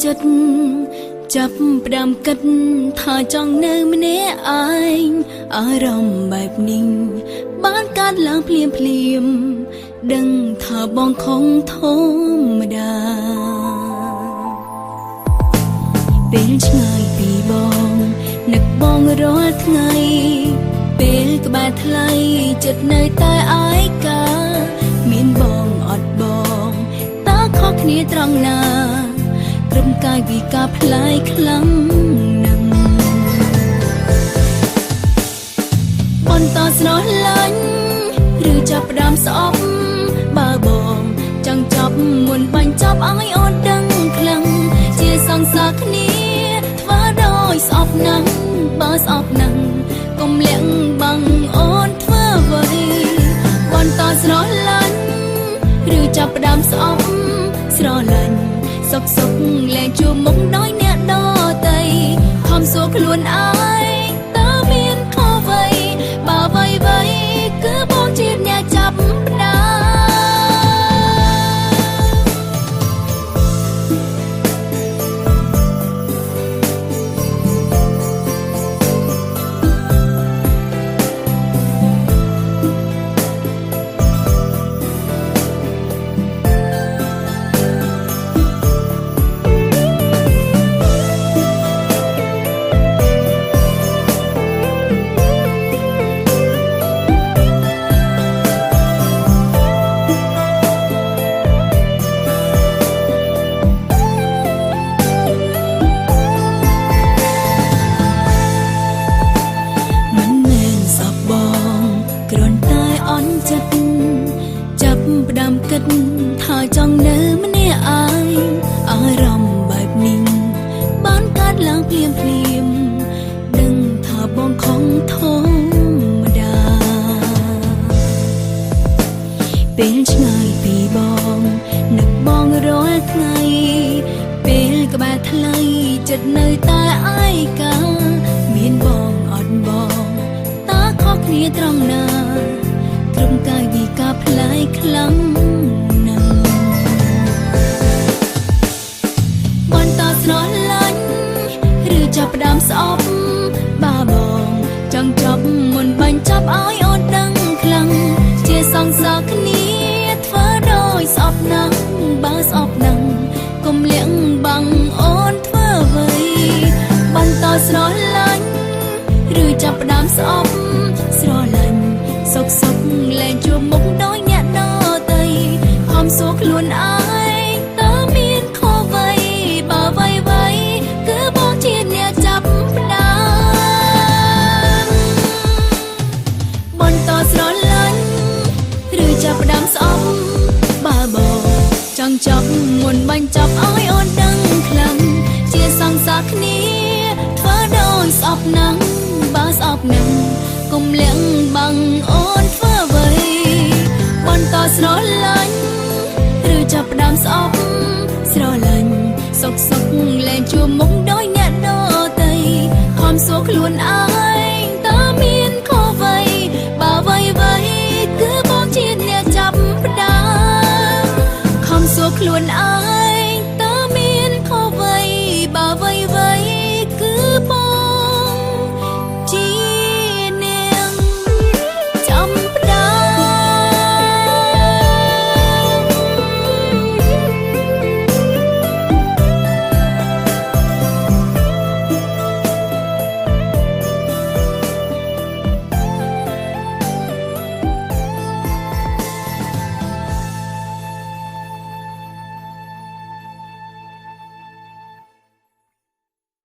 ចិត្តចាប់ផ្ដើមគិតថាចង់នៅម្នាក់ឯងអារម្មណ៍បែបនេះបានកើតឡើងភ្លាមដឹងថាបងខំធម្មតាពេលឆ្ងាយពីបងនឹកបងរាល់ថ្ងៃពេលក្បែរថ្លៃចិត្តនៅតែឯកាមានបងអត់បងតើខុសគ្នាត្រង់ណាព្រមកាយវិការផ្លាយខ្លាំងណាស់បន្តស្រឡាញ់ឬចាប់ផ្ដើមស្អប់បើបងចង់ចប់មុនបាញ់ចាប់ឲ្យអូនដឹងខ្លាំងជាសង្សារគ្នាធ្វើដោយស្អប់ណាស់បើស្អប់ណាស់កុំលាក់បាំងអូនធ្វើអ្វីបន្តស្រឡាញ់ឬចាប់ផ្ដើមស្អប់ស្រឡាញ់សុកលែងជួបមុខដោយអ្នកដទៃខំសួរខ្លួនឯងតើមានខុសអ្វីបើអ្វីគឺបងជាអ្នកចាប់ផ្ដើមថាចង់នៅម្នាក់ឯងអារម្មណ៍បែបនេះបានកើតឡើងភ្លាមដឹងថាបងខំធម្មតាពេលឆ្ងាយពីបងនឹកបងរាល់ថ្ងៃពេលក្បែរថ្លៃចិត្តនៅតែឯកាមានបងអត់បងតើខុសគ្នាត្រង់ណាត្រង់កាយវិការផ្លាយខ្លាំងស្រឡាញ់ឬចាប់ផ្ដើមស្អប់បើបងចង់ចប់មុនបាញ់ចាប់ឲ្យអូនដឹងខ្លាំងជាសង្សារគ្នាធ្វើដោយស្អប់ណាស់បើស្អប់ណាស់កុំលាក់បាំងអូនធ្វើអ្វីបន្តស្រឡាញ់ឬចាប់ផ្ដើមស្អប់ស្រឡាញ់សុកលែងជួបមុខដោយអ្នកដទៃខំសួរខ្លួនឯងចាប់ផ្ដើមស្អប់បើបងចង់ចាប់មុនបាញ់ចាប់ឲ្យអូនដឹងខ្លាំងជាសង្សារគ្នាធ្វើដោយស្អប់ណាស់បើស្អប់ណាស់កុំលាក់បាំងអូនធ្វើអ្វីបន្តស្រឡាញ់ឬចាប់ផ្ដើមស្អប់ស្រឡាញ់សុកលែងជួបមុខ